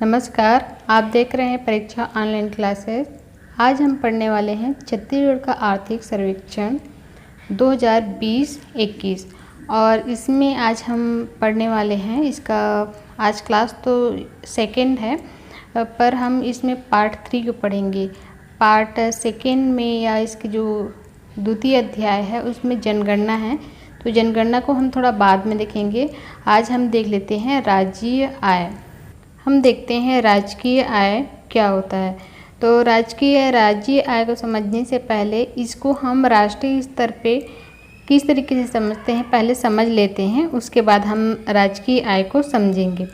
नमस्कार, आप देख रहे हैं परीक्षा ऑनलाइन क्लासेस। आज हम पढ़ने वाले हैं छत्तीसगढ़ का आर्थिक सर्वेक्षण 2020-21 और इसमें आज हम पढ़ने वाले हैं इसका आज क्लास तो सेकंड है, पर हम इसमें पार्ट 3 को पढ़ेंगे। पार्ट सेकंड में या इसकी जो द्वितीय अध्याय है उसमें जनगणना है, तो जनगणना को हम थोड़ा बाद में देखेंगे। आज हम देख लेते हैं राज्यीय आय। हम देखते हैं राजकीय आय क्या होता है। तो राज्यीय आय को समझने से पहले इसको हम राष्ट्रीय स्तर पे किस तरीके से समझते हैं पहले समझ लेते हैं, उसके बाद हम राजकीय आय को समझेंगे।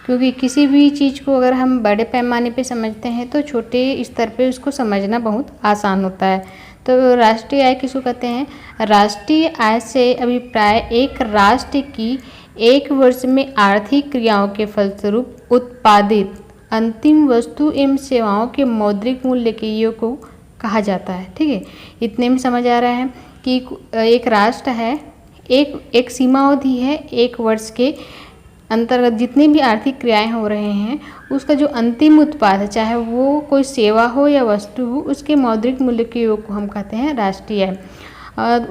क्योंकि किसी भी चीज़ को अगर हम बड़े पैमाने पे समझते हैं तो छोटे स्तर पे उसको समझना बहुत आसान होता है। तो राष्ट्रीय आय किसको कहते हैं? राष्ट्रीय आय से अभिप्राय एक राष्ट्र की एक वर्ष में आर्थिक क्रियाओं के फलस्वरूप उत्पादित अंतिम वस्तु एवं सेवाओं के मौद्रिक मूल्य के योग को कहा जाता है। ठीक है, इतने में समझ आ रहा है कि एक राष्ट्र है, एक सीमा अवधि है, एक वर्ष के अंतर्गत जितनी भी आर्थिक क्रियाएं हो रहे हैं उसका जो अंतिम उत्पाद है, चाहे वो कोई सेवा हो या वस्तु हो, उसके मौद्रिक मूल्य के योग को हम कहते हैं राष्ट्रीय आय।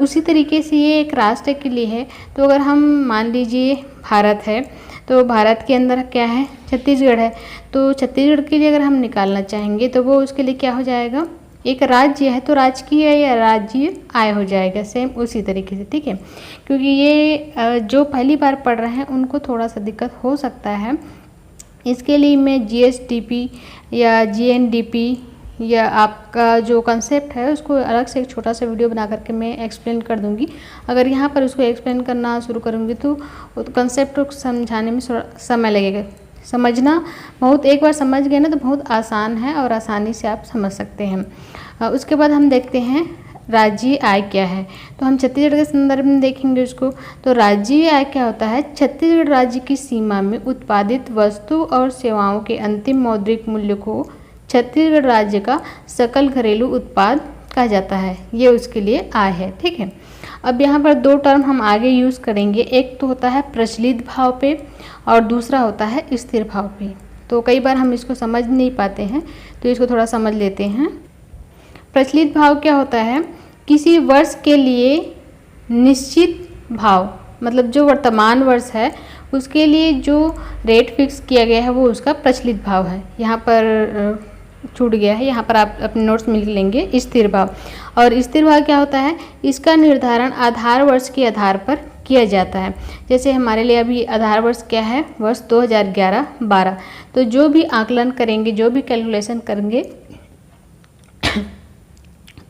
उसी तरीके से ये एक राष्ट्र के लिए है। तो अगर हम मान लीजिए भारत है, तो भारत के अंदर क्या है? छत्तीसगढ़ है। तो छत्तीसगढ़ के लिए अगर हम निकालना चाहेंगे तो वो उसके लिए क्या हो जाएगा? एक राज्य है तो राजकीय या राज्यीय आय हो जाएगा, सेम उसी तरीके से। ठीक है, क्योंकि ये जो पहली बार पढ़ रहे हैं उनको थोड़ा सा दिक्कत हो सकता है। इसके लिए मैं जीएसडीपी या जीएनडीपी या आपका जो कंसेप्ट है उसको अलग से एक छोटा सा वीडियो बना करके मैं एक्सप्लेन कर दूंगी। अगर यहाँ पर उसको एक्सप्लेन करना शुरू करूँगी तो कंसेप्ट को समझाने में थोड़ा समय लगेगा। समझना बहुत, एक बार समझ गए ना तो बहुत आसान है और आसानी से आप समझ सकते हैं। उसके बाद हम देखते हैं राज्यीय आय क्या है। तो हम छत्तीसगढ़ के संदर्भ में देखेंगे उसको। तो राज्यीय आय क्या होता है? छत्तीसगढ़ राज्य की सीमा में उत्पादित वस्तु और सेवाओं के अंतिम मौद्रिक मूल्य को छत्तीसगढ़ राज्य का सकल घरेलू उत्पाद कहा जाता है, ये उसके लिए आय है। ठीक है, अब यहाँ पर दो टर्म हम आगे यूज़ करेंगे। एक तो होता है प्रचलित भाव पे और दूसरा होता है स्थिर भाव पे। तो कई बार हम इसको समझ नहीं पाते हैं, तो इसको थोड़ा समझ लेते हैं। प्रचलित भाव क्या होता है? किसी वर्ष के लिए निश्चित भाव, मतलब जो वर्तमान वर्ष है उसके लिए जो रेट फिक्स किया गया है वो उसका प्रचलित भाव है। यहाँ पर छूट गया है, यहाँ पर आप अपने नोट्स में लिख लेंगे स्थिर भाव। और स्थिर भाव क्या होता है? इसका निर्धारण आधार वर्ष के आधार पर किया जाता है। जैसे हमारे लिए अभी आधार वर्ष क्या है? वर्ष 2011-12। तो जो भी आकलन करेंगे, जो भी कैलकुलेशन करेंगे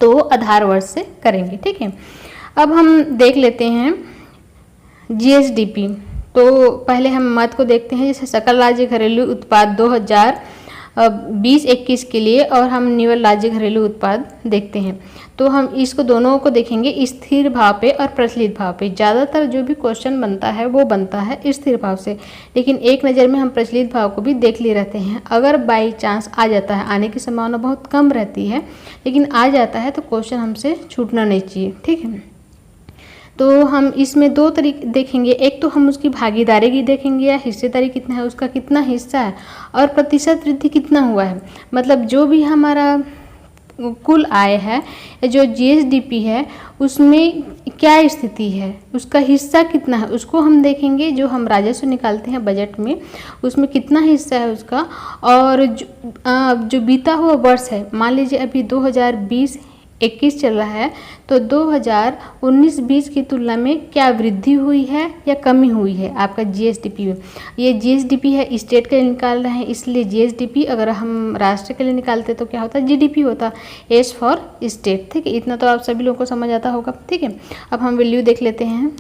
तो आधार वर्ष से करेंगे। ठीक है, अब हम देख लेते हैं जीएसडीपी। तो पहले हम मत को देखते हैं, जैसे सकल राज्य घरेलू उत्पाद 2020-21 के लिए, और हम निवल राज्य घरेलू उत्पाद देखते हैं। तो हम इसको दोनों को देखेंगे स्थिर भाव पे और प्रचलित भाव पे। ज़्यादातर जो भी क्वेश्चन बनता है वो बनता है स्थिर भाव से, लेकिन एक नज़र में हम प्रचलित भाव को भी देख ले रहते हैं। अगर बाई चांस आ जाता है, आने की संभावना बहुत कम रहती है, लेकिन आ जाता है तो क्वेश्चन हमसे छूटना नहीं चाहिए। ठीक है, तो हम इसमें दो तरीके देखेंगे। एक तो हम उसकी भागीदारी की देखेंगे या हिस्सेदारी कितना है, उसका कितना हिस्सा है, और प्रतिशत वृद्धि कितना हुआ है। मतलब जो भी हमारा कुल आय है, जो जीएसडीपी है, उसमें क्या स्थिति है, उसका हिस्सा कितना है, उसको हम देखेंगे। जो हम राजस्व निकालते हैं बजट में, उसमें कितना हिस्सा है उसका। और जो बीता हुआ वर्ष है, मान लीजिए अभी 2020-21 चल रहा है, तो 2019-20 की तुलना में क्या वृद्धि हुई है या कमी हुई है आपका जीएसडीपी में। ये जीएसडीपी है, स्टेट के लिए निकाल रहे हैं इसलिए जीएसडीपी। अगर हम राष्ट्र के लिए निकालते तो क्या होता? जीडीपी होता, एस फॉर स्टेट। ठीक है, इतना तो आप सभी लोगों को समझ आता होगा। ठीक है, अब हम वैल्यू देख लेते हैं।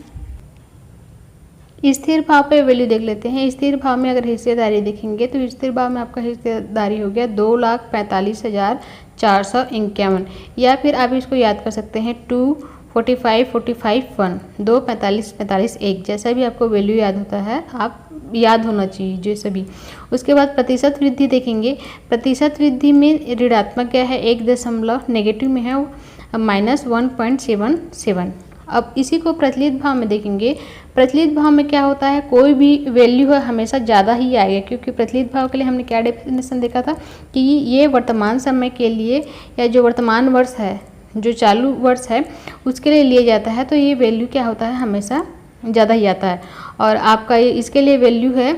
स्थिर भाव पे वैल्यू देख लेते हैं। स्थिर भाव में अगर हिस्सेदारी देखेंगे तो स्थिर भाव में आपका हिस्सेदारी हो गया 2,45,451, या फिर आप इसको याद कर सकते हैं 245,45,1, 2,45,45,1, जैसा भी आपको वैल्यू याद होता है आप याद होना चाहिए जो सभी। उसके बाद प्रतिशत वृद्धि देखेंगे। प्रतिशत वृद्धि में ऋणात्मक क्या है? 1 नेगेटिव में है -1.77। अब इसी को प्रचलित भाव में देखेंगे। प्रचलित भाव में क्या होता है, कोई भी वैल्यू है हमेशा ज़्यादा ही आएगा, क्योंकि प्रचलित भाव के लिए हमने क्या डेफिनेशन देखा था कि ये वर्तमान समय के लिए या जो वर्तमान वर्ष है, जो चालू वर्ष है उसके लिए लिया जाता है, तो ये वैल्यू क्या होता है हमेशा ज़्यादा ही आता है। और आपका ये इसके लिए वैल्यू है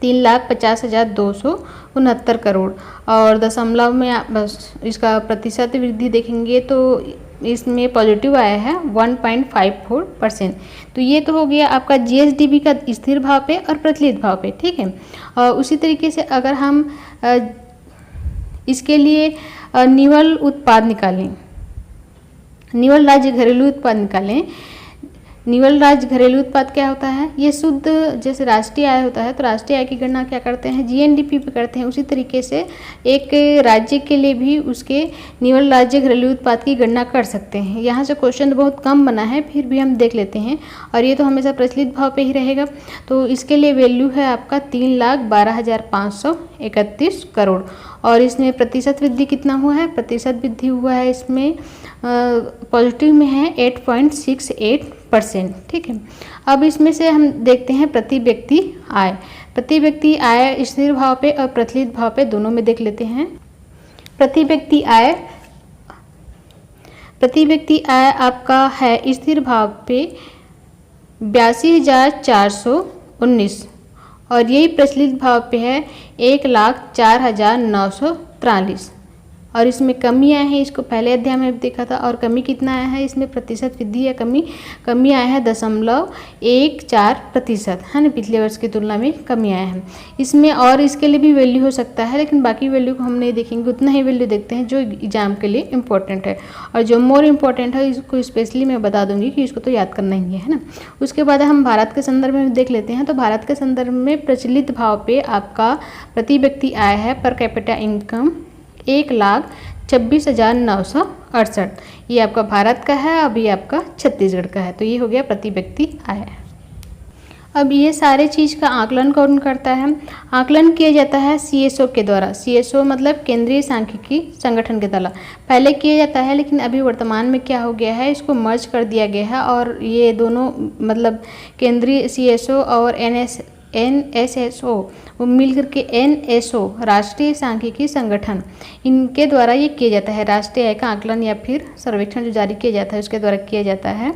3,50,269 करोड़। और दशमलव में आप बस इसका प्रतिशत वृद्धि देखेंगे तो इसमें पॉजिटिव आया है 1.54%। तो ये तो हो गया आपका जीएसडीपी का स्थिर भाव पे और प्रचलित भाव पे, ठीक है। और उसी तरीके से अगर हम इसके लिए निवल उत्पाद निकालें, निवल राज्य घरेलू उत्पाद निकालें। निवल राज्य घरेलू उत्पाद क्या होता है, ये शुद्ध जैसे राष्ट्रीय आय होता है तो राष्ट्रीय आय की गणना क्या करते हैं, जीएनडीपी पे करते हैं। उसी तरीके से एक राज्य के लिए भी उसके निवल राज्य घरेलू उत्पाद की गणना कर सकते हैं। यहाँ से क्वेश्चन तो बहुत कम बना है, फिर भी हम देख लेते हैं। और ये तो हमेशा प्रचलित भाव पे ही रहेगा, तो इसके लिए वैल्यू है आपका 3,12,531 करोड़। और इसमें प्रतिशत वृद्धि कितना हुआ है, प्रतिशत वृद्धि हुआ है इसमें पॉजिटिव में है 8.68%, ठीक है। अब इसमें से हम देखते हैं प्रति व्यक्ति आय। प्रति व्यक्ति आय स्थिर भाव पे और प्रचलित भाव पे दोनों में देख लेते हैं। प्रति व्यक्ति आय आपका है स्थिर भाव पे 82,419 और यही प्रचलित भाव पे है 1,04,943। और इसमें कमी आया है, इसको पहले अध्याय में देखा था। और कमी कितना आया है इसमें, प्रतिशत वृद्धि या कमी आया है 0.14%, है ना। पिछले वर्ष की तुलना में कमी आया है इसमें। और इसके लिए भी वैल्यू हो सकता है, लेकिन बाकी वैल्यू को हम नहीं देखेंगे, उतना ही वैल्यू देखते हैं जो एग्जाम के लिए इम्पोर्टेंट है। और जो मोर इम्पोर्टेंट है इसको स्पेशली मैं बता दूंगी कि इसको तो याद करना ही है ना। उसके बाद हम भारत के संदर्भ में देख लेते हैं। तो भारत के संदर्भ में प्रचलित भाव पे आपका प्रति व्यक्ति आय है पर कैपिटा इनकम 1,26,968। ये आपका भारत का है, अभी आपका छत्तीसगढ़ का है। तो ये हो गया प्रति व्यक्ति आय। अब ये सारे चीज़ का आकलन कौन करता है, आकलन किया जाता है सीएसओ के द्वारा। सीएसओ मतलब केंद्रीय सांख्यिकी संगठन के द्वारा पहले किया जाता है, लेकिन अभी वर्तमान में क्या हो गया है, इसको मर्ज कर दिया गया है। और ये दोनों मतलब केंद्रीय सीएसओ और एनएसएसओ वो मिल करके एनएसओ राष्ट्रीय सांख्यिकी संगठन, इनके द्वारा ये किया जाता है। राष्ट्रीय आय का आकलन या फिर सर्वेक्षण जो जारी किया जाता है उसके द्वारा किया जाता है।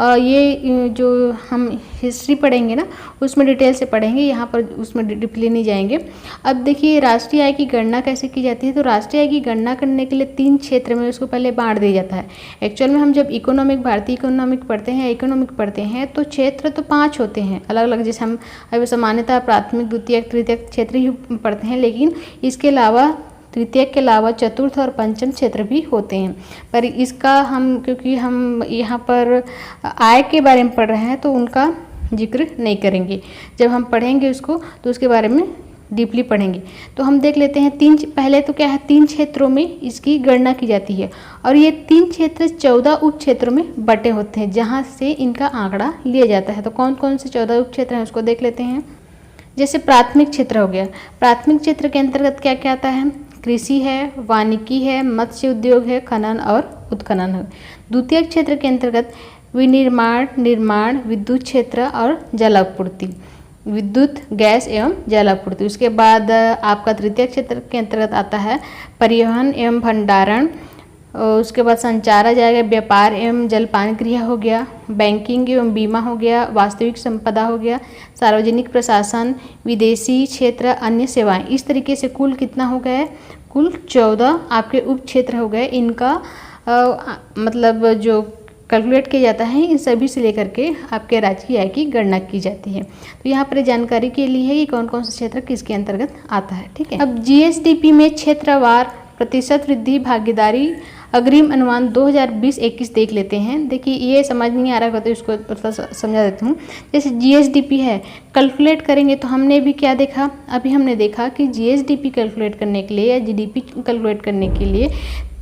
ये जो हम हिस्ट्री पढ़ेंगे ना उसमें डिटेल से पढ़ेंगे, यहाँ पर उसमें डीपली नहीं जाएंगे। अब देखिए राष्ट्रीय आय की गणना कैसे की जाती है। तो राष्ट्रीय आय की गणना करने के लिए 3 क्षेत्र में उसको पहले बांट दिया जाता है। एक्चुअल में हम जब भारतीय इकोनॉमिक पढ़ते हैं तो क्षेत्र तो 5 होते हैं अलग अलग, जैसे हम अभी सामान्यतः प्राथमिक द्वितीयक तृतीयक क्षेत्र ही पढ़ते हैं, लेकिन इसके अलावा तृतीयक के अलावा चतुर्थ और पंचम क्षेत्र भी होते हैं। पर इसका क्योंकि हम यहाँ पर आय के बारे में पढ़ रहे हैं तो उनका जिक्र नहीं करेंगे। जब हम पढ़ेंगे उसको तो उसके बारे में डीपली पढ़ेंगे। तो हम देख लेते हैं पहले तो क्या है, 3 क्षेत्रों में इसकी गणना की जाती है। और ये 3 क्षेत्र 14 उप क्षेत्रों में बटे होते हैं जहाँ से इनका आंकड़ा लिया जाता है। तो कौन कौन से 14 उप क्षेत्र हैं उसको देख लेते हैं। जैसे प्राथमिक क्षेत्र हो गया, प्राथमिक क्षेत्र के अंतर्गत क्या क्या आता है, कृषि है, वानिकी है, मत्स्य उद्योग है, खनन और उत्खनन है। द्वितीय क्षेत्र के अंतर्गत विनिर्माण, निर्माण, विद्युत क्षेत्र और जलापूर्ति, विद्युत, गैस एवं जलापूर्ति। उसके बाद आपका तृतीय क्षेत्र के अंतर्गत आता है परिवहन एवं भंडारण। उसके बाद संचार आ जाएगा, व्यापार एवं जलपान क्रिया हो गया, बैंकिंग एवं बीमा हो गया, वास्तविक संपदा हो गया, सार्वजनिक प्रशासन, विदेशी क्षेत्र, अन्य सेवाएं। इस तरीके से कुल कितना हो गया है, कुल 14 आपके उप क्षेत्र हो गए। इनका मतलब जो कैलकुलेट किया जाता है इन सभी से लेकर के आपके राज्य की आय की गणना की जाती है। तो यहाँ पर जानकारी के लिए है कि कौन कौन सा क्षेत्र किसके अंतर्गत आता है, ठीक है। अब जीएसडीपी में क्षेत्रवार प्रतिशत वृद्धि भागीदारी अग्रिम अनुमान 2020-21 देख लेते हैं। देखिए ये समझ नहीं आ रहा तो इसको समझा देती हूँ। जैसे जीएसडीपी है, कैलकुलेट करेंगे तो हमने भी क्या देखा, अभी हमने देखा कि जीएसडीपी कैलकुलेट करने के लिए या जीडीपी कैलकुलेट करने के लिए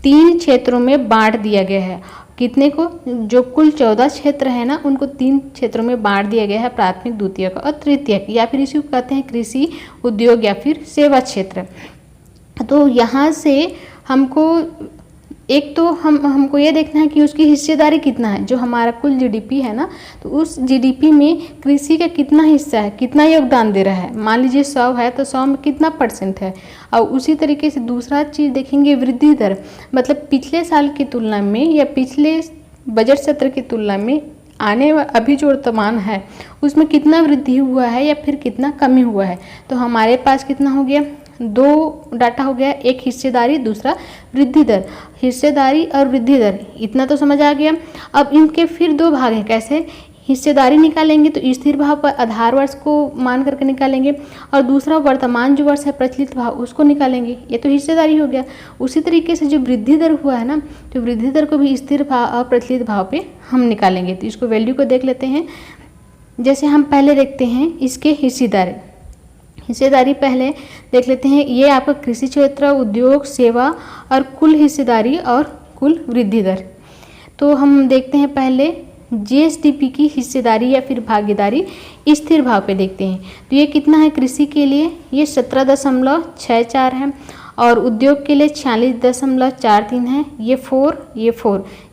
3 क्षेत्रों में बांट दिया गया है। कितने को, जो कुल 14 क्षेत्र है ना उनको 3 क्षेत्रों में बांट दिया गया है, प्राथमिक, द्वितीयक और तृतीयक, या फिर इसी को कहते हैं कृषि, उद्योग या फिर सेवा क्षेत्र। तो यहाँ से हमको एक तो हमको ये देखना है कि उसकी हिस्सेदारी कितना है, जो हमारा कुल जीडीपी है ना, तो उस जीडीपी में कृषि का कितना हिस्सा है, कितना योगदान दे रहा है। मान लीजिए 100 है तो 100 में कितना % है। और उसी तरीके से दूसरा चीज़ देखेंगे वृद्धि दर, मतलब पिछले साल की तुलना में या पिछले बजट सत्र की तुलना में अभी जो वर्तमान है उसमें कितना वृद्धि हुआ है या फिर कितना कमी हुआ है। तो हमारे पास कितना हो गया, 2 डाटा हो गया, एक हिस्सेदारी, दूसरा वृद्धि दर। हिस्सेदारी और वृद्धि दर इतना तो समझ आ गया। अब इनके फिर 2 भाग हैं। कैसे? हिस्सेदारी निकालेंगे तो स्थिर भाव पर आधार वर्ष को मान करके निकालेंगे, और दूसरा वर्तमान जो वर्ष है प्रचलित भाव उसको निकालेंगे। ये तो हिस्सेदारी हो गया। उसी तरीके से जो वृद्धि दर हुआ है ना, तो वृद्धि दर को भी स्थिर भाव और प्रचलित भाव पे हम निकालेंगे। तो इसको वैल्यू को देख लेते हैं। जैसे हम पहले देखते हैं इसके हिस्सेदारी पहले देख लेते हैं। ये आपका कृषि क्षेत्र, उद्योग, सेवा और कुल हिस्सेदारी और कुल वृद्धि दर। तो हम देखते हैं पहले जीएसडीपी की हिस्सेदारी या फिर भागीदारी स्थिर भाव पे देखते हैं। तो ये कितना है कृषि के लिए, ये 17.64 है, और उद्योग के लिए 46.43 है। ये 4,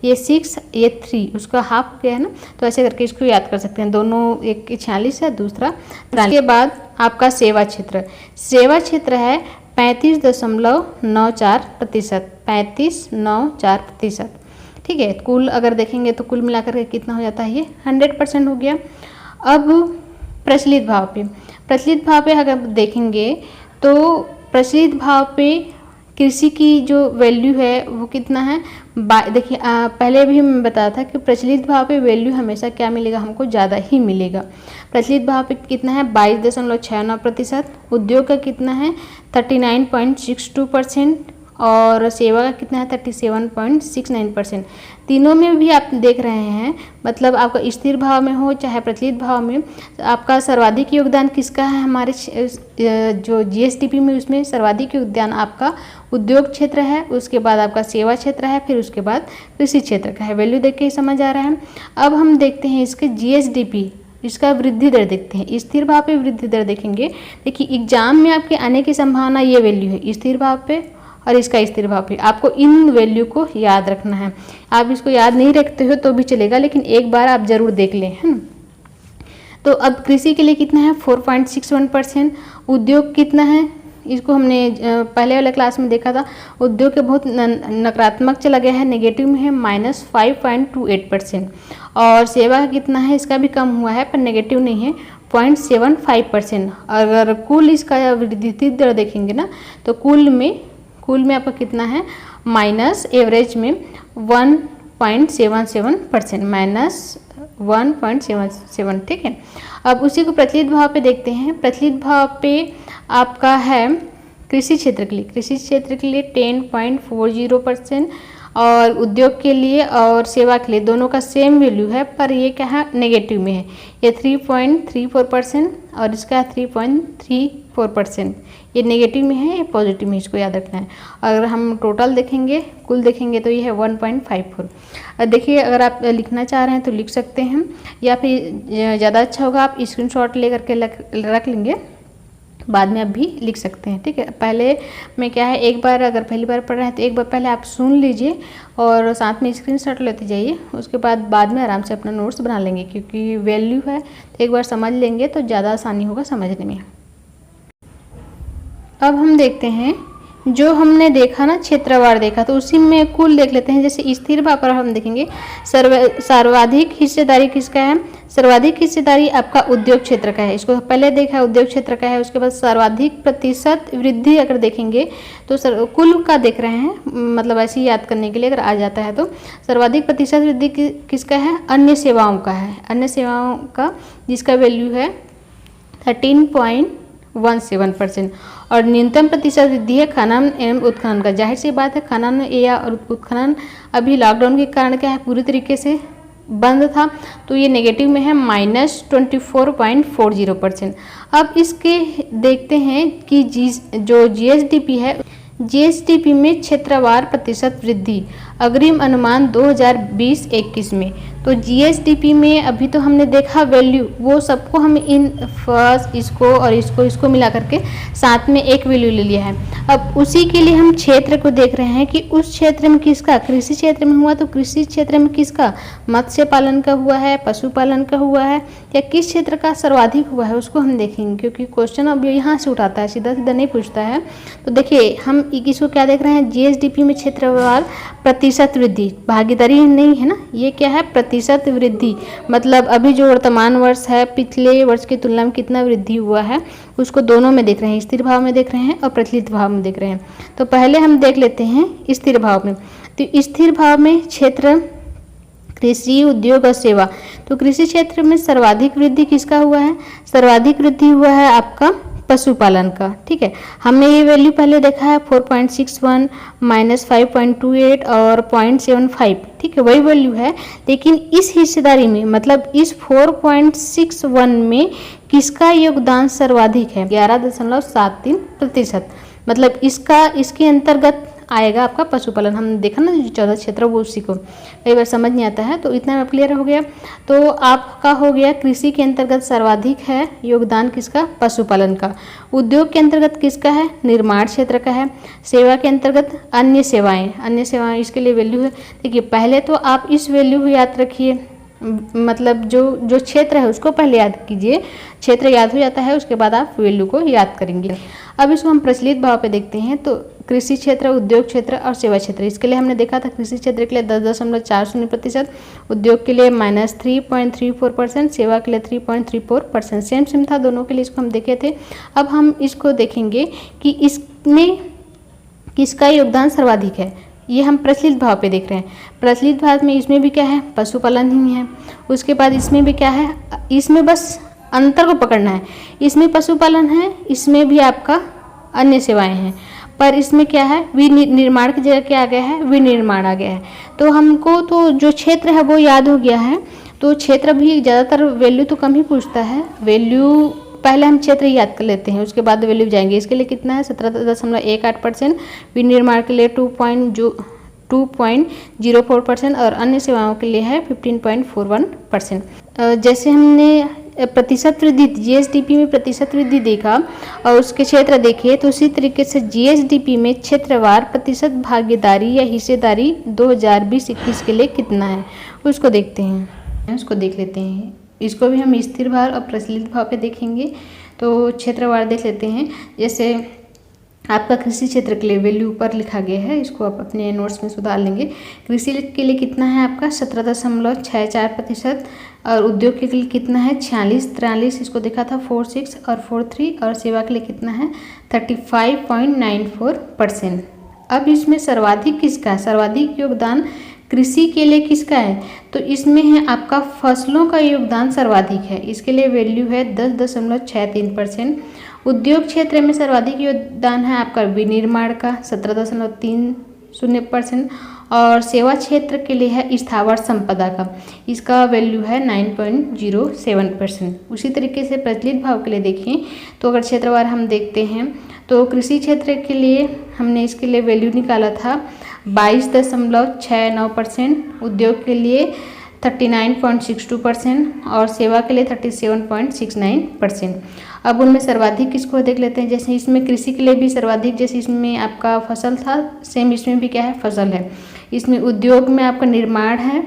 ये 6, ये 3, उसका हाफ गया है ना, तो ऐसे करके इसको याद कर सकते हैं। दोनों, एक 46 है, दूसरा। इसके बाद आपका सेवा क्षेत्र है 35.94%, 35.94%। ठीक है। कुल अगर देखेंगे तो कुल मिलाकर के कितना हो जाता है, ये 100% हो गया। अब प्रचलित भाव पे अगर देखेंगे तो प्रचलित भाव पे कृषि की जो वैल्यू है वो कितना है, देखिए पहले भी मैं बताया था कि प्रचलित भाव पे वैल्यू हमेशा क्या मिलेगा, हमको ज़्यादा ही मिलेगा। प्रचलित भाव पे कितना है 22.69%, उद्योग का कितना है 39.62%, और सेवा का कितना है 37.69%। तीनों में भी आप देख रहे हैं, मतलब आपका स्थिर भाव में हो चाहे प्रचलित भाव में, आपका सर्वाधिक योगदान किसका है, हमारे जो जीएसडीपी में उसमें सर्वाधिक योगदान आपका उद्योग क्षेत्र है, उसके बाद आपका सेवा क्षेत्र है, फिर उसके बाद कृषि क्षेत्र का है। वैल्यू देख के ही समझ आ रहा है। अब हम देखते हैं इसके जीएसडीपी, इसका वृद्धि दर देखते हैं। स्थिर भाव पे वृद्धि दर देखेंगे। देखिए एग्जाम में आपके आने की संभावना ये वैल्यू है स्थिर भाव पे और इसका स्थिर भाव पे। आपको इन वैल्यू को याद रखना है। आप इसको याद नहीं रखते हो तो भी चलेगा, लेकिन एक बार आप जरूर देख लें, है ना। तो अब कृषि के लिए कितना है 4.61%, उद्योग कितना है, इसको हमने पहले वाले क्लास में देखा था। उद्योग के बहुत नकारात्मक चला गया है, नेगेटिव में है -5.28%, और सेवा का कितना है, इसका भी कम हुआ है पर नेगेटिव नहीं है 0.75%। अगर कुल इसका वृद्धि दर देखेंगे ना, तो कुल में आपका कितना है माइनस एवरेज में 1.77%, -1.77। ठीक है। अब उसी को प्रचलित भाव पे देखते हैं। प्रचलित भाव पे आपका है कृषि क्षेत्र के लिए 10.40%, और उद्योग के लिए और सेवा के लिए दोनों का सेम वैल्यू है, पर ये क्या है नेगेटिव में है। ये 3.34% और इसका 3.34%। ये नेगेटिव में है, ये पॉजिटिव में, इसको याद रखना है। अगर हम टोटल देखेंगे, कुल देखेंगे तो ये है 1.54। देखिए अगर आप लिखना चाह रहे हैं तो लिख सकते हैं, या फिर ज़्यादा अच्छा होगा आप स्क्रीनशॉट लेकर के रख लेंगे, बाद में आप भी लिख सकते हैं। ठीक है। पहले में क्या है, एक बार अगर पहली बार पढ़ रहे हैं तो एक बार पहले आप सुन लीजिए और साथ में स्क्रीनशॉट लेते जाइए। उसके बाद में आराम से अपना नोट्स बना लेंगे, क्योंकि वैल्यू है तो एक बार समझ लेंगे तो ज़्यादा आसानी होगा समझने में। अब हम देखते हैं जो हमने देखा ना क्षेत्रवार देखा, तो उसी में कुल देख लेते हैं। जैसे स्थिर भाव पर हम देखेंगे सर्वाधिक हिस्सेदारी किसका है, सर्वाधिक हिस्सेदारी आपका उद्योग क्षेत्र का है। इसको पहले देखा उद्योग क्षेत्र का है। उसके बाद सर्वाधिक प्रतिशत वृद्धि अगर देखेंगे तो कुल का देख रहे हैं, मतलब ऐसे ही याद करने के लिए अगर आ जाता है तो सर्वाधिक प्रतिशत वृद्धि किसका है, अन्य सेवाओं का है। अन्य सेवाओं का जिसका वैल्यू है 13.17%, और न्यूनतम प्रतिशत वृद्धि है खनन एवं उत्खनन का। जाहिर सी बात है खनन या उत्खनन अभी लॉकडाउन के कारण क्या है पूरी तरीके से बंद था, तो ये नेगेटिव में है -24.40%। अब इसके देखते हैं कि जो जीएसडीपी है, जीएसडीपी में क्षेत्रवार प्रतिशत वृद्धि अग्रिम अनुमान 2020-21 में। तो जीएसडीपी में अभी तो हमने देखा वैल्यू, वो सबको हम इन फर्स्ट इसको मिला करके साथ में एक वैल्यू ले लिया है। अब उसी के लिए हम क्षेत्र को देख रहे हैं कि उस क्षेत्र में किसका, कृषि क्षेत्र में हुआ तो कृषि क्षेत्र में किसका, मत्स्य पालन का हुआ है, पशुपालन का हुआ है, या किस क्षेत्र का सर्वाधिक हुआ है उसको हम देखेंगे, क्योंकि क्वेश्चन अब यहाँ से उठाता है, सीधा सीधा नहीं पूछता है। तो देखिए हम इसको क्या देख रहे हैं, जीएसडीपी में क्षेत्रवार प्रतिशत वृद्धि, भागीदारी नहीं है ना, ये क्या है, प्रतिशत वृद्धि, मतलब अभी जो वर्तमान वर्ष है पिछले वर्ष की तुलना में कितना वृद्धि हुआ है उसको दोनों में देख रहे हैं, स्थिर भाव में देख रहे हैं और प्रचलित भाव में देख रहे हैं। तो पहले हम देख लेते हैं स्थिर भाव में। तो स्थिर भाव में क्षेत्र कृषि, उद्योग और सेवा, तो कृषि क्षेत्र में सर्वाधिक वृद्धि किसका हुआ है, सर्वाधिक वृद्धि हुआ है आपका पशुपालन का। ठीक है, हमने ये वैल्यू पहले देखा है 4.61 -5.28 और 0.75, ठीक है, वही वैल्यू है। लेकिन इस हिस्सेदारी में, मतलब इस 4.61 में किसका योगदान सर्वाधिक है, 11.73%, मतलब इसके अंतर्गत आएगा आपका पशुपालन। हमने देखा ना जो 14 क्षेत्र वो उसी को, कई बार समझ नहीं आता है, तो इतना में क्लियर हो गया। तो आपका हो गया कृषि के अंतर्गत सर्वाधिक है योगदान किसका, पशुपालन का। उद्योग के अंतर्गत किसका है, निर्माण क्षेत्र का है। सेवा के अंतर्गत अन्य सेवाएं, इसके लिए वैल्यू है। देखिए पहले तो आप इस वैल्यू को याद रखिए, मतलब जो क्षेत्र है उसको पहले याद कीजिए, क्षेत्र याद हो जाता है उसके बाद आप वैल्यू को याद करेंगे। अब इसको हम प्रचलित भाव पे देखते हैं। तो कृषि क्षेत्र, उद्योग क्षेत्र और सेवा क्षेत्र, इसके लिए हमने देखा था कृषि क्षेत्र के लिए 10.40%, उद्योग के लिए -3.34%, सेवा के लिए 3.34%, सेम था दोनों के लिए, इसको हम देखे थे। अब हम इसको देखेंगे कि इसमें किसका योगदान सर्वाधिक है, ये हम प्रचलित भाव पे देख रहे हैं। प्रचलित भाव में इसमें भी क्या है, पशुपालन ही है। उसके बाद इसमें भी क्या है, इसमें बस अंतर को पकड़ना है, इसमें पशुपालन है, इसमें भी आपका अन्य सेवाएं हैं, पर इसमें क्या है, विनिर्माण की जगह क्या आ गया है, विनिर्माण आ गया है। तो हमको तो जो क्षेत्र है वो याद हो गया है, तो क्षेत्र भी ज़्यादातर वैल्यू तो कम ही पूछता है। वैल्यू पहले हम क्षेत्र याद कर लेते हैं, उसके बाद वैल्यू जाएंगे। इसके लिए कितना है, 17.18%, विनिर्माण के लिए 2.04% और अन्य सेवाओं के लिए है 15.41%। जैसे हमने प्रतिशत वृद्धि जीएसडीपी में प्रतिशत वृद्धि देखा और उसके क्षेत्र देखे, तो उसी तरीके से जीएसडीपी में क्षेत्रवार प्रतिशत भागीदारी या हिस्सेदारी 2020-21 के लिए कितना है उसको देखते हैं, उसको देख लेते हैं। इसको भी हम स्थिर भाव और प्रचलित भाव पे देखेंगे। तो क्षेत्रवार देख लेते हैं। जैसे आपका कृषि क्षेत्र के लिए वैल्यू ऊपर लिखा गया है, इसको आप अपने नोट्स में सुधार लेंगे। कृषि के लिए कितना है आपका 17.64% और उद्योग के लिए कितना है 46-43, इसको देखा था 46 और 43, और सेवा के लिए कितना है 35.94%। अब इसमें सर्वाधिक किसका है, सर्वाधिक योगदान कृषि के लिए किसका है, तो इसमें है आपका फसलों का योगदान सर्वाधिक है, इसके लिए वैल्यू है 10.63%। उद्योग क्षेत्र में सर्वाधिक योगदान है आपका विनिर्माण का 17.30% और सेवा क्षेत्र के लिए है स्थावर संपदा का, इसका वैल्यू है 9.07%। उसी तरीके से प्रचलित भाव के लिए देखें तो अगर क्षेत्रवार हम देखते हैं तो कृषि क्षेत्र के लिए हमने इसके लिए वैल्यू निकाला था 22.69%, उद्योग के लिए 39.62% और सेवा के लिए 37.69%। अब उनमें सर्वाधिक किसको देख लेते हैं। जैसे इसमें कृषि के लिए भी सर्वाधिक, जैसे इसमें आपका फसल था, सेम इसमें भी क्या है, फसल है। इसमें उद्योग में आपका निर्माण है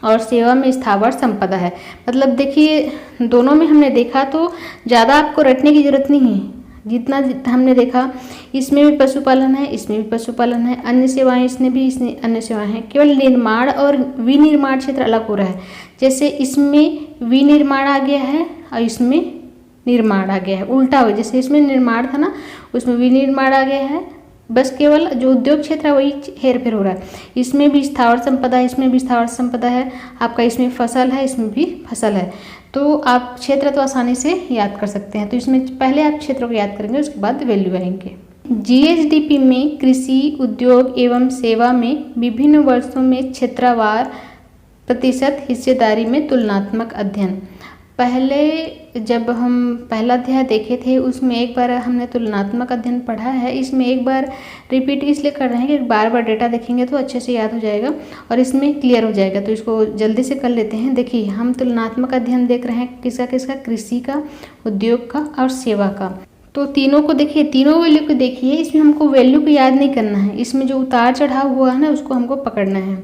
और सेवा में स्थावर संपदा है। मतलब देखिए दोनों में हमने देखा तो ज़्यादा आपको रटने की जरूरत नहीं है, जितना हमने देखा इसमें भी पशुपालन है, इसमें भी पशुपालन है, अन्य सेवाएं इसमें अन्य सेवाएं हैं। केवल निर्माण और विनिर्माण क्षेत्र अलग हो रहा है। जैसे इसमें विनिर्माण आ गया है और इसमें निर्माण आ गया है, उल्टा हो। जैसे इसमें निर्माण था ना, उसमें विनिर्माण आ गया है, बस केवल जो उद्योग क्षेत्र है वही हेर फेर हो रहा है। इसमें भी स्थावर संपदा है, इसमें भी स्थावर संपदा है आपका, इसमें फसल है, इसमें भी फसल है। तो आप क्षेत्र तो आसानी से याद कर सकते हैं। तो इसमें पहले आप क्षेत्रों को याद करेंगे, उसके बाद वैल्यू आएंगे। जीएसडीपी में कृषि, उद्योग एवं सेवा में विभिन्न वर्षों में क्षेत्रवार प्रतिशत हिस्सेदारी में तुलनात्मक अध्ययन। पहले जब हम पहला अध्याय देखे थे उसमें एक बार हमने तुलनात्मक अध्ययन पढ़ा है। इसमें एक बार रिपीट इसलिए कर रहे हैं कि बार बार डेटा देखेंगे तो अच्छे से याद हो जाएगा और इसमें क्लियर हो जाएगा। तो इसको जल्दी से कर लेते हैं। देखिए, हम तुलनात्मक अध्ययन देख रहे हैं किसका किसका, कृषि का, उद्योग का और सेवा का। तो तीनों को देखिए, तीनों वैल्यू को देखिए। इसमें हमको वैल्यू को याद नहीं करना है, इसमें जो उतार चढ़ाव हुआ है ना उसको हमको पकड़ना है।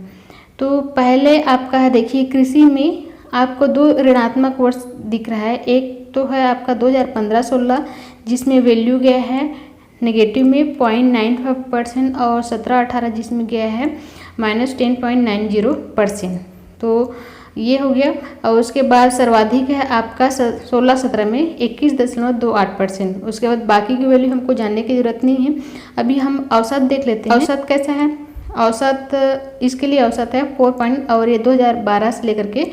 तो पहले आपका है, देखिए कृषि में आपको 2 ऋणात्मक वर्ष दिख रहा है। एक तो है आपका 2015-16 जिसमें वैल्यू गया है नेगेटिव में 0.95% और 17-18 जिसमें गया है -10.90%। तो ये हो गया। और उसके बाद सर्वाधिक है आपका 16-17 में 21.28%। उसके बाद बाकी की वैल्यू हमको जानने की ज़रूरत नहीं है। अभी हम औसत देख लेते हैं। औसत कैसा है? औसत, इसके लिए औसत है 4 और ये 2012 से लेकर के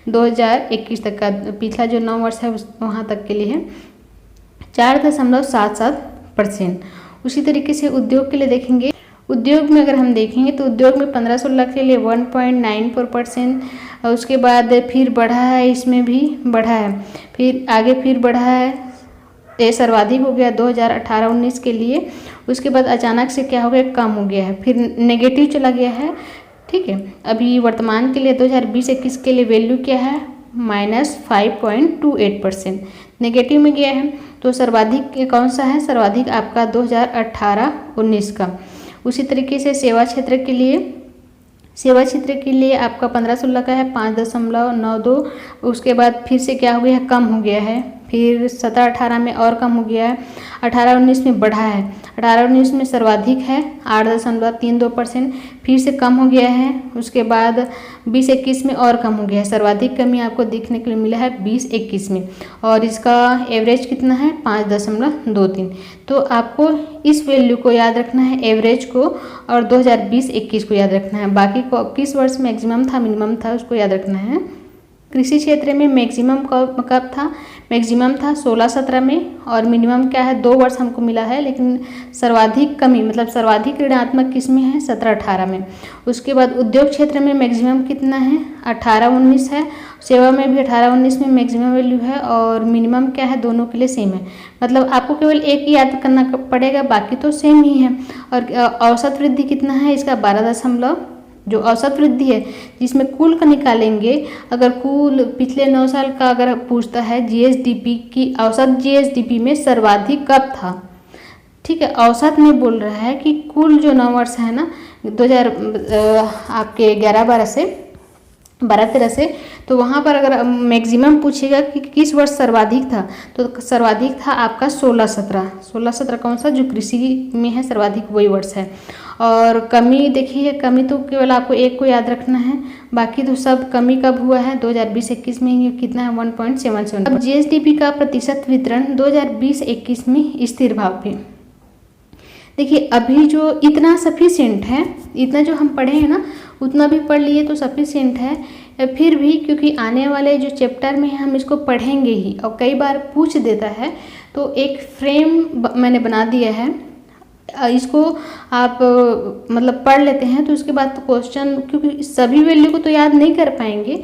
2021 तक का, पिछला जो 9 वर्ष है वहाँ तक के लिए है 4.77%। उसी तरीके से उद्योग के लिए देखेंगे। उद्योग में अगर हम देखेंगे तो उद्योग में 15-16 के लिए 1.94%। और उसके बाद फिर बढ़ा है, इसमें भी बढ़ा है, फिर आगे फिर बढ़ा है, ये सर्वाधिक हो गया 2018-19 के लिए। उसके बाद अचानक से क्या हो गया, कम हो गया है, फिर नेगेटिव चला गया है। ठीक है, अभी वर्तमान के लिए 2020-21 के लिए वैल्यू क्या है, -5.28%, नेगेटिव में गया है। तो सर्वाधिक कौन सा है? सर्वाधिक आपका 2018-19 का। उसी तरीके से सेवा क्षेत्र के लिए आपका 15-16 का है 5.92। उसके बाद फिर से क्या हो गया है, कम हो गया है, फिर 17-18 में और कम हो गया है, 18-19 में बढ़ा है, 18-19 में सर्वाधिक है 8.32%, फिर से कम हो गया है। उसके बाद 20-21 में और कम हो गया है, सर्वाधिक कमी आपको देखने के लिए मिला है 20-21 में, और इसका एवरेज कितना है 5.23। तो आपको इस वैल्यू को याद रखना है, एवरेज को, और 2020-21 को याद रखना है। बाकी को किस वर्ष मैक्सिमम था मिनिमम था उसको याद रखना है। कृषि क्षेत्र में मैक्सिमम कब था? मैक्सिमम था 16-17 में, और मिनिमम क्या है 2 वर्ष हमको मिला है, लेकिन सर्वाधिक कमी मतलब सर्वाधिक ऋणात्मक किस में है? 17-18 में। उसके बाद उद्योग क्षेत्र में मैक्सिमम कितना है? 18-19 है। सेवा में भी 18-19 में मैक्सिमम वैल्यू है, और मिनिमम क्या है? दोनों के लिए सेम है। मतलब आपको केवल एक ही याद करना पड़ेगा, बाकी तो सेम ही है। और औसत वृद्धि कितना है इसका? 12, जो औसत वृद्धि है जिसमें कुल का निकालेंगे, अगर कुल पिछले 9 साल का अगर पूछता है जीएसडीपी की औसत, जीएसडीपी में सर्वाधिक कब था? ठीक है, औसत में बोल रहा है कि कुल जो 9 वर्ष है ना 2000 आपके 11-12 से 12-13 से, तो वहाँ पर अगर मैक्सिमम पूछेगा कि किस वर्ष सर्वाधिक था, तो सर्वाधिक था आपका 16-17 कौन सा? जो कृषि में है सर्वाधिक वही वर्ष है। और कमी देखिए, कमी तो केवल आपको एक को याद रखना है, बाकी तो सब कमी कब हुआ है? 2020-21 में ही कितना है? 1.77। अब जीएसडीपी का प्रतिशत वितरण 2020-21 में स्थिर भाव पे। देखिए, अभी जो इतना सफिशिएंट है, इतना जो हम पढ़े हैं ना उतना भी पढ़ लिए तो सफिशिएंट है। फिर भी क्योंकि आने वाले जो चैप्टर में हम इसको पढ़ेंगे ही और कई बार पूछ देता है, तो एक फ्रेम मैंने बना दिया है, इसको आप मतलब पढ़ लेते हैं तो उसके बाद तो क्वेश्चन, क्योंकि सभी वैल्यू को तो याद नहीं कर पाएंगे,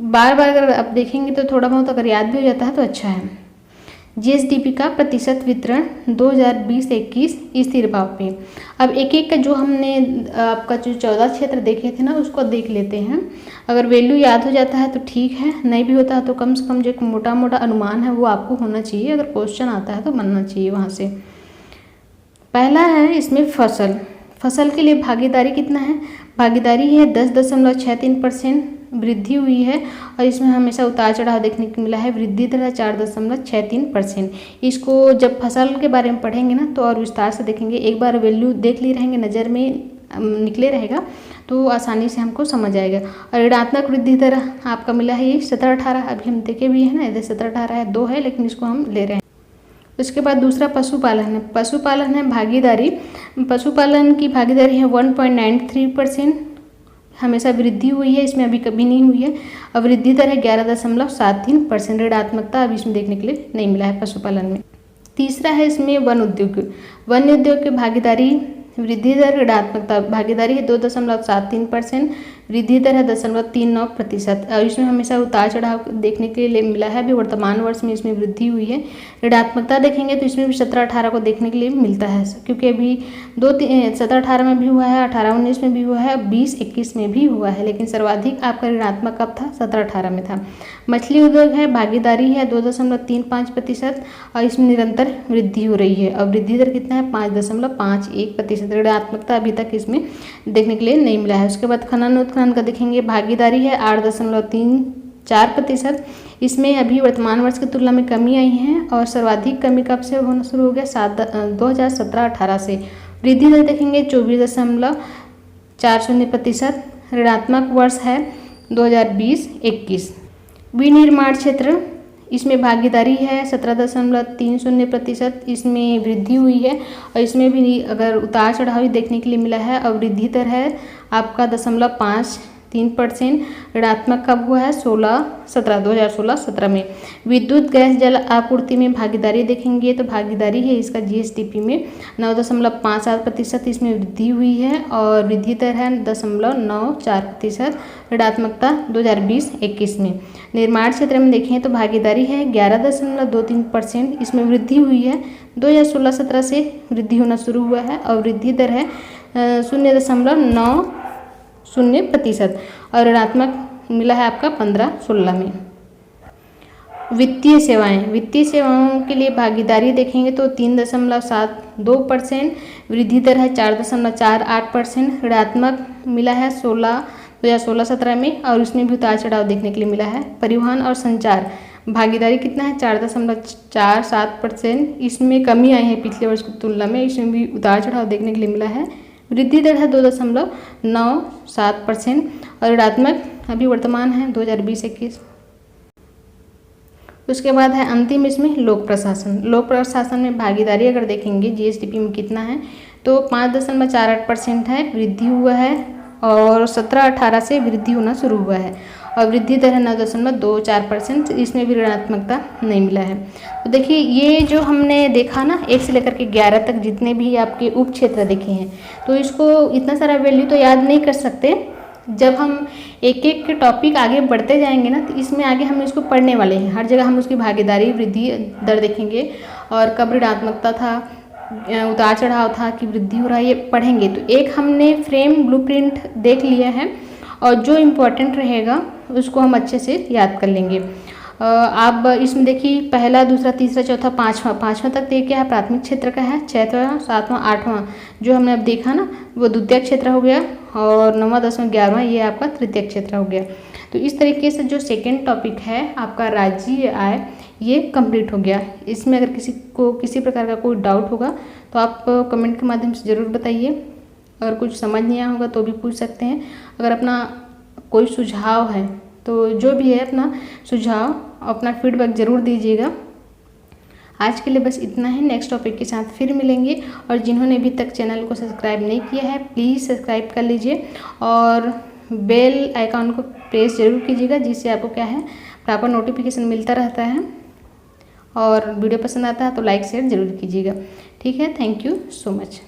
बार बार अगर आप देखेंगे तो थोड़ा बहुत अगर याद भी हो जाता है तो अच्छा है। जीएसडीपी का प्रतिशत वितरण 2020-21 स्थिर भाव पे। अब एक एक का जो हमने आपका जो 14 क्षेत्र देखे थे ना उसको देख लेते हैं। अगर वैल्यू याद हो जाता है तो ठीक है, नहीं भी होता है तो कम से कम जो एक मोटा मोटा अनुमान है वो आपको होना चाहिए, अगर क्वेश्चन आता है तो बनना चाहिए वहाँ से। पहला है इसमें फसल के लिए भागीदारी कितना है? भागीदारी है 10.63% वृद्धि हुई है, और इसमें हमेशा उतार चढ़ाव देखने को मिला है। वृद्धि दर है 4.63%। इसको जब फसल के बारे में पढ़ेंगे ना तो और विस्तार से देखेंगे, एक बार वैल्यू देख ली रहेंगे, नज़र में निकले रहेगा तो आसानी से हमको समझ आएगा। और ऋणात्मक वृद्धि दर आपका मिला है ये 17-18, अभी हम देखे भी है ना, इधर 17-18 है, 2 है, लेकिन इसको हम ले रहे हैं। उसके बाद दूसरा पशुपालन है। पशुपालन है भागीदारी, पशुपालन की भागीदारी है 1.93%, हमेशा वृद्धि हुई है, इसमें अभी कभी नहीं हुई है। और वृद्धि दर है 11.73%। ऋणात्मकता अभी इसमें देखने के लिए नहीं मिला है पशुपालन में। तीसरा है इसमें वन उद्योग की भागीदारी, वृद्धि दर ऋणात्मकता, भागीदारी है 2.73%, वृद्धि दर है 0.39%। और इसमें हमेशा उतार चढ़ाव देखने के लिए मिला है। अभी वर्तमान वर्ष में इसमें वृद्धि हुई है। ऋणात्मकता देखेंगे तो इसमें भी 17-18 को देखने के लिए मिलता है, क्योंकि अभी 17-18 में भी हुआ है, 18-19 में भी हुआ है, 20-21 में भी हुआ है, लेकिन सर्वाधिक आपका ऋणात्मक कब था? 17-18 में था। मछली उद्योग है, भागीदारी है 2.35% और इसमें निरंतर वृद्धि हो रही है। और वृद्धि दर कितना है? 5.51%। ऋणात्मकता अभी तक इसमें देखने के लिए नहीं मिला है। उसके बाद खनन उत्खनन का देखेंगे, भागीदारी है 8.34%। इसमें अभी वर्तमान वर्ष की तुलना में कमी आई है और सर्वाधिक कमी कब से होना शुरू हो गया? 2017-18 से। वृद्धि दर देखेंगे 24.40%। ऋणात्मक वर्ष है 2020-21। विनिर्माण क्षेत्र, इसमें भागीदारी है 17.30%। इसमें वृद्धि हुई है और इसमें भी अगर उतार चढ़ाव देखने के लिए मिला है। और वृद्धि दर है आपका 0.53%। ऋणात्मक कब हुआ है? 2016-17 में। विद्युत गैस जल आपूर्ति में भागीदारी देखेंगे तो भागीदारी है इसका जीएसडीपी में 9.57%। इसमें वृद्धि हुई है और वृद्धि दर है 0.94%। ऋणात्मकता 2020-21 में। निर्माण क्षेत्र में देखें तो भागीदारी है 11.23%। इसमें वृद्धि हुई है, 2016-17 से वृद्धि होना शुरू हुआ है और वृद्धि दर है 0.90% और ऋणात्मक मिला है आपका 15-16 में। वित्तीय सेवाएं, वित्तीय सेवाओं के लिए भागीदारी देखेंगे तो 3.72%। वृद्धि दर है 4.48%। ऋणात्मक मिला है 2016-17 में और उसमें भी उतार चढ़ाव देखने के लिए मिला है। परिवहन और संचार, भागीदारी कितना है? 4.47%। इसमें कमी आई है पिछले वर्ष की तुलना में, इसमें भी उतार चढ़ाव देखने के लिए मिला है। वृद्धि दर है 2.97% और ऋणात्मक अभी वर्तमान है 2020-21। उसके बाद है अंतिम इसमें लोक प्रशासन। लोक प्रशासन में भागीदारी अगर देखेंगे जीएसडीपी में कितना है तो 5.48% है, वृद्धि हुआ है और 17-18 से वृद्धि होना शुरू हुआ है और वृद्धि दर है 9.24%। इसमें भी ऋणात्मकता नहीं मिला है। तो देखिए ये जो हमने देखा ना 1 से लेकर के 11 तक जितने भी आपके उप क्षेत्र देखे हैं, तो इसको इतना सारा वैल्यू तो याद नहीं कर सकते। जब हम एक एक टॉपिक आगे बढ़ते जाएंगे ना तो इसमें आगे हम इसको पढ़ने वाले हैं। हर जगह हम उसकी भागीदारी वृद्धि दर देखेंगे और कब ऋणात्मकता था, उतार चढ़ाव था कि वृद्धि हो रहा है, ये पढ़ेंगे। तो एक हमने फ्रेम ब्लूप्रिंट देख लिया है और जो इम्पोर्टेंट रहेगा उसको हम अच्छे से याद कर लेंगे। आप इसमें देखिए पहला, दूसरा, तीसरा, चौथा, पाँचवां तक देखिए है प्राथमिक क्षेत्र का है। 6वां, 7वां, 8वां जो हमने अब देखा ना वो द्वितीय क्षेत्र हो गया और 9वां, 10वां, 11वां ये आपका तृतीय क्षेत्र हो गया। तो इस तरीके से जो सेकेंड टॉपिक है आपका राज्य आय ये कंप्लीट हो गया। इसमें अगर किसी को किसी प्रकार का कोई डाउट होगा तो आप कमेंट के माध्यम से ज़रूर बताइए। अगर कुछ समझ नहीं आया होगा तो भी पूछ सकते हैं। अगर अपना कोई सुझाव है तो जो भी है अपना सुझाव, अपना फीडबैक ज़रूर दीजिएगा। आज के लिए बस इतना ही। नेक्स्ट टॉपिक के साथ फिर मिलेंगे और जिन्होंने अभी तक चैनल को सब्सक्राइब नहीं किया है प्लीज़ सब्सक्राइब कर लीजिए और बेल आइकॉन को प्रेस जरूर कीजिएगा, जिससे आपको क्या है प्रॉपर नोटिफिकेशन मिलता रहता है। और वीडियो पसंद आता है तो लाइक शेयर जरूर कीजिएगा। ठीक है, थैंक यू सो मच।